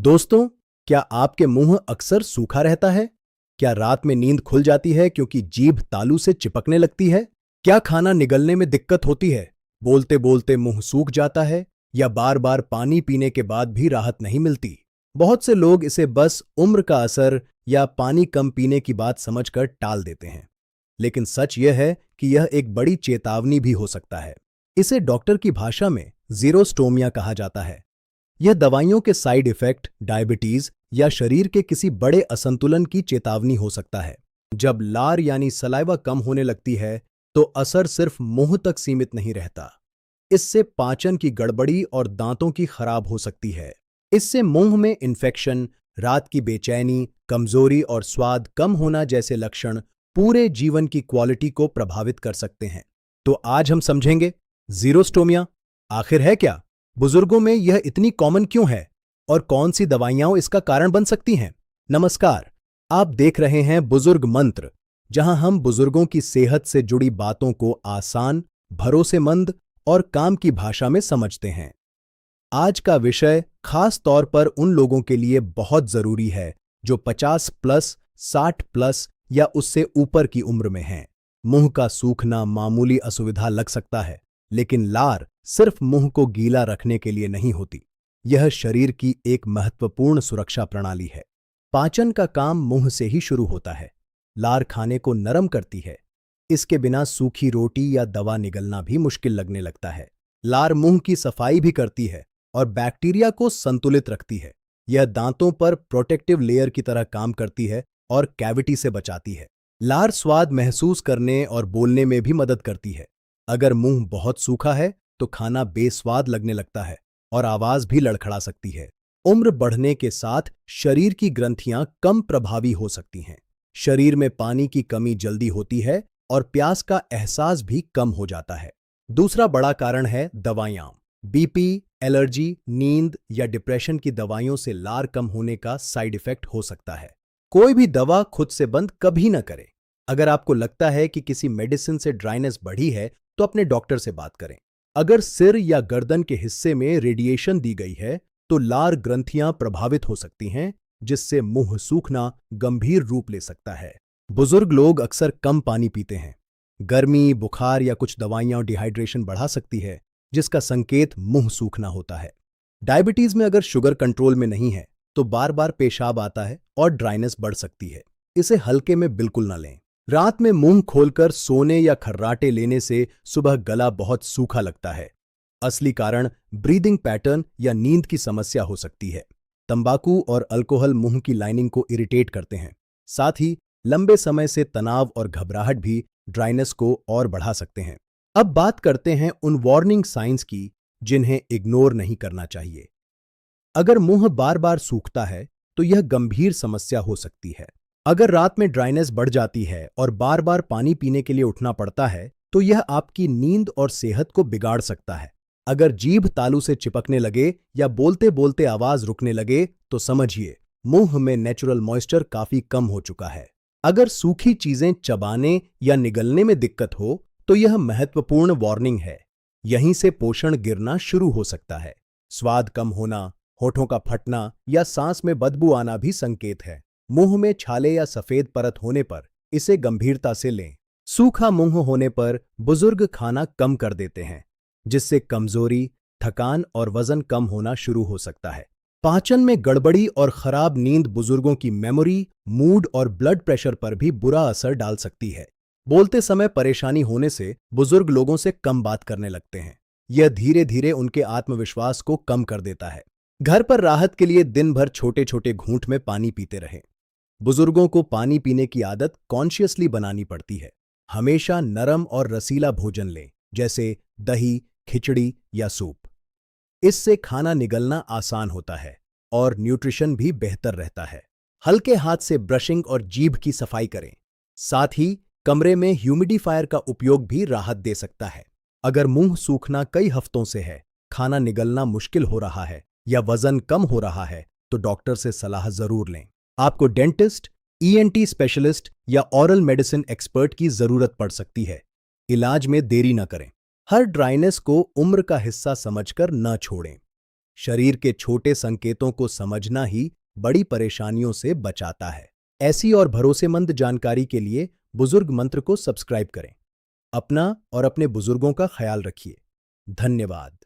दोस्तों, क्या आपके मुंह अक्सर सूखा रहता है? क्या रात में नींद खुल जाती है क्योंकि जीभ तालू से चिपकने लगती है? क्या खाना निगलने में दिक्कत होती है? बोलते बोलते मुंह सूख जाता है? या बार बार पानी पीने के बाद भी राहत नहीं मिलती? बहुत से लोग इसे बस उम्र का असर या पानी कम पीने की बात समझकर टाल देते हैं। लेकिन सच यह है कि यह एक बड़ी चेतावनी भी हो सकता है। इसे डॉक्टर की भाषा में ज़ीरोस्टोमिया कहा जाता है। यह दवाइयों के साइड इफेक्ट, डायबिटीज या शरीर के किसी बड़े असंतुलन की चेतावनी हो सकता है। जब लार यानी सलाइवा कम होने लगती है, तो असर सिर्फ मुंह तक सीमित नहीं रहता। इससे पाचन की गड़बड़ी और दांतों की खराब हो सकती है। इससे मुंह में इन्फेक्शन, रात की बेचैनी, कमजोरी और स्वाद कम होना जैसे लक्षण पूरे जीवन की क्वालिटी को प्रभावित कर सकते हैं। तो आज हम समझेंगे ज़ीरोस्टोमिया आखिर है क्या, बुजुर्गों में यह इतनी कॉमन क्यों है और कौन सी दवाइयां इसका कारण बन सकती हैं। नमस्कार, आप देख रहे हैं बुजुर्ग मंत्र, जहां हम बुजुर्गों की सेहत से जुड़ी बातों को आसान, भरोसेमंद और काम की भाषा में समझते हैं। आज का विषय खास तौर पर उन लोगों के लिए बहुत जरूरी है जो 50 प्लस, 60 प्लस या उससे ऊपर की उम्र में हैं। मुंह का सूखना मामूली असुविधा लग सकता है, लेकिन लार सिर्फ मुंह को गीला रखने के लिए नहीं होती। यह शरीर की एक महत्वपूर्ण सुरक्षा प्रणाली है। पाचन का काम मुंह से ही शुरू होता है। लार खाने को नरम करती है। इसके बिना सूखी रोटी या दवा निगलना भी मुश्किल लगने लगता है। लार मुंह की सफाई भी करती है और बैक्टीरिया को संतुलित रखती है। यह दांतों पर प्रोटेक्टिव लेयर की तरह काम करती है और कैविटी से बचाती है। लार स्वाद महसूस करने और बोलने में भी मदद करती है। अगर मुंह बहुत सूखा है तो खाना बेस्वाद लगने लगता है और आवाज भी लड़खड़ा सकती है। उम्र बढ़ने के साथ शरीर की ग्रंथियां कम प्रभावी हो सकती हैं। शरीर में पानी की कमी जल्दी होती है और प्यास का एहसास भी कम हो जाता है। दूसरा बड़ा कारण है दवाइयां। बीपी, एलर्जी, नींद या डिप्रेशन की दवाइयों से लार कम होने का साइड इफेक्ट हो सकता है। कोई भी दवा खुद से बंद कभी न करें। अगर आपको लगता है कि किसी मेडिसिन से ड्राइनेस बढ़ी है, तो अपने डॉक्टर से बात करें। अगर सिर या गर्दन के हिस्से में रेडिएशन दी गई है, तो लार ग्रंथियां प्रभावित हो सकती हैं, जिससे मुंह सूखना गंभीर रूप ले सकता है। बुजुर्ग लोग अक्सर कम पानी पीते हैं। गर्मी, बुखार या कुछ दवाइयां डिहाइड्रेशन बढ़ा सकती है, जिसका संकेत मुंह सूखना होता है। डायबिटीज में अगर शुगर कंट्रोल में नहीं है, तो बार बार पेशाब आता है और ड्राइनेस बढ़ सकती है। इसे हल्के में बिल्कुल न लें। रात में मुंह खोलकर सोने या खर्राटे लेने से सुबह गला बहुत सूखा लगता है। असली कारण ब्रीदिंग पैटर्न या नींद की समस्या हो सकती है। तंबाकू और अल्कोहल मुंह की लाइनिंग को इरिटेट करते हैं। साथ ही लंबे समय से तनाव और घबराहट भी ड्राइनेस को और बढ़ा सकते हैं। अब बात करते हैं उन वार्निंग साइंस की जिन्हें इग्नोर नहीं करना चाहिए। अगर मुंह बार बार सूखता है, तो यह गंभीर समस्या हो सकती है। अगर रात में ड्राइनेस बढ़ जाती है और बार बार पानी पीने के लिए उठना पड़ता है, तो यह आपकी नींद और सेहत को बिगाड़ सकता है। अगर जीभ तालू से चिपकने लगे या बोलते बोलते आवाज रुकने लगे, तो समझिए मुंह में नेचुरल मॉइस्चर काफी कम हो चुका है। अगर सूखी चीजें चबाने या निगलने में दिक्कत हो, तो यह महत्वपूर्ण वार्निंग है। यहीं से पोषण गिरना शुरू हो सकता है। स्वाद कम होना, होठों का फटना या सांस में बदबू आना भी संकेत है। मुंह में छाले या सफेद परत होने पर इसे गंभीरता से लें। सूखा मुंह होने पर बुजुर्ग खाना कम कर देते हैं, जिससे कमजोरी, थकान और वजन कम होना शुरू हो सकता है। पाचन में गड़बड़ी और खराब नींद बुजुर्गों की मेमोरी, मूड और ब्लड प्रेशर पर भी बुरा असर डाल सकती है। बोलते समय परेशानी होने से बुजुर्ग लोगों से कम बात करने लगते हैं। यह धीरे धीरे उनके आत्मविश्वास को कम कर देता है। घर पर राहत के लिए दिन भर छोटे छोटे घूंट में पानी पीते रहें। बुजुर्गों को पानी पीने की आदत कॉन्शियसली बनानी पड़ती है। हमेशा नरम और रसीला भोजन लें, जैसे दही, खिचड़ी या सूप। इससे खाना निगलना आसान होता है और न्यूट्रिशन भी बेहतर रहता है। हल्के हाथ से ब्रशिंग और जीभ की सफाई करें। साथ ही कमरे में ह्यूमिडिफायर का उपयोग भी राहत दे सकता है। अगर मुंह सूखना कई हफ्तों से है, खाना निगलना मुश्किल हो रहा है या वजन कम हो रहा है, तो डॉक्टर से सलाह जरूर लें। आपको डेंटिस्ट, ईएनटी स्पेशलिस्ट या ऑरल मेडिसिन एक्सपर्ट की जरूरत पड़ सकती है। इलाज में देरी न करें। हर ड्राइनेस को उम्र का हिस्सा समझकर न छोड़ें। शरीर के छोटे संकेतों को समझना ही बड़ी परेशानियों से बचाता है। ऐसी और भरोसेमंद जानकारी के लिए बुजुर्ग मंत्र को सब्सक्राइब करें। अपना और अपने बुजुर्गों का ख्याल रखिए। धन्यवाद।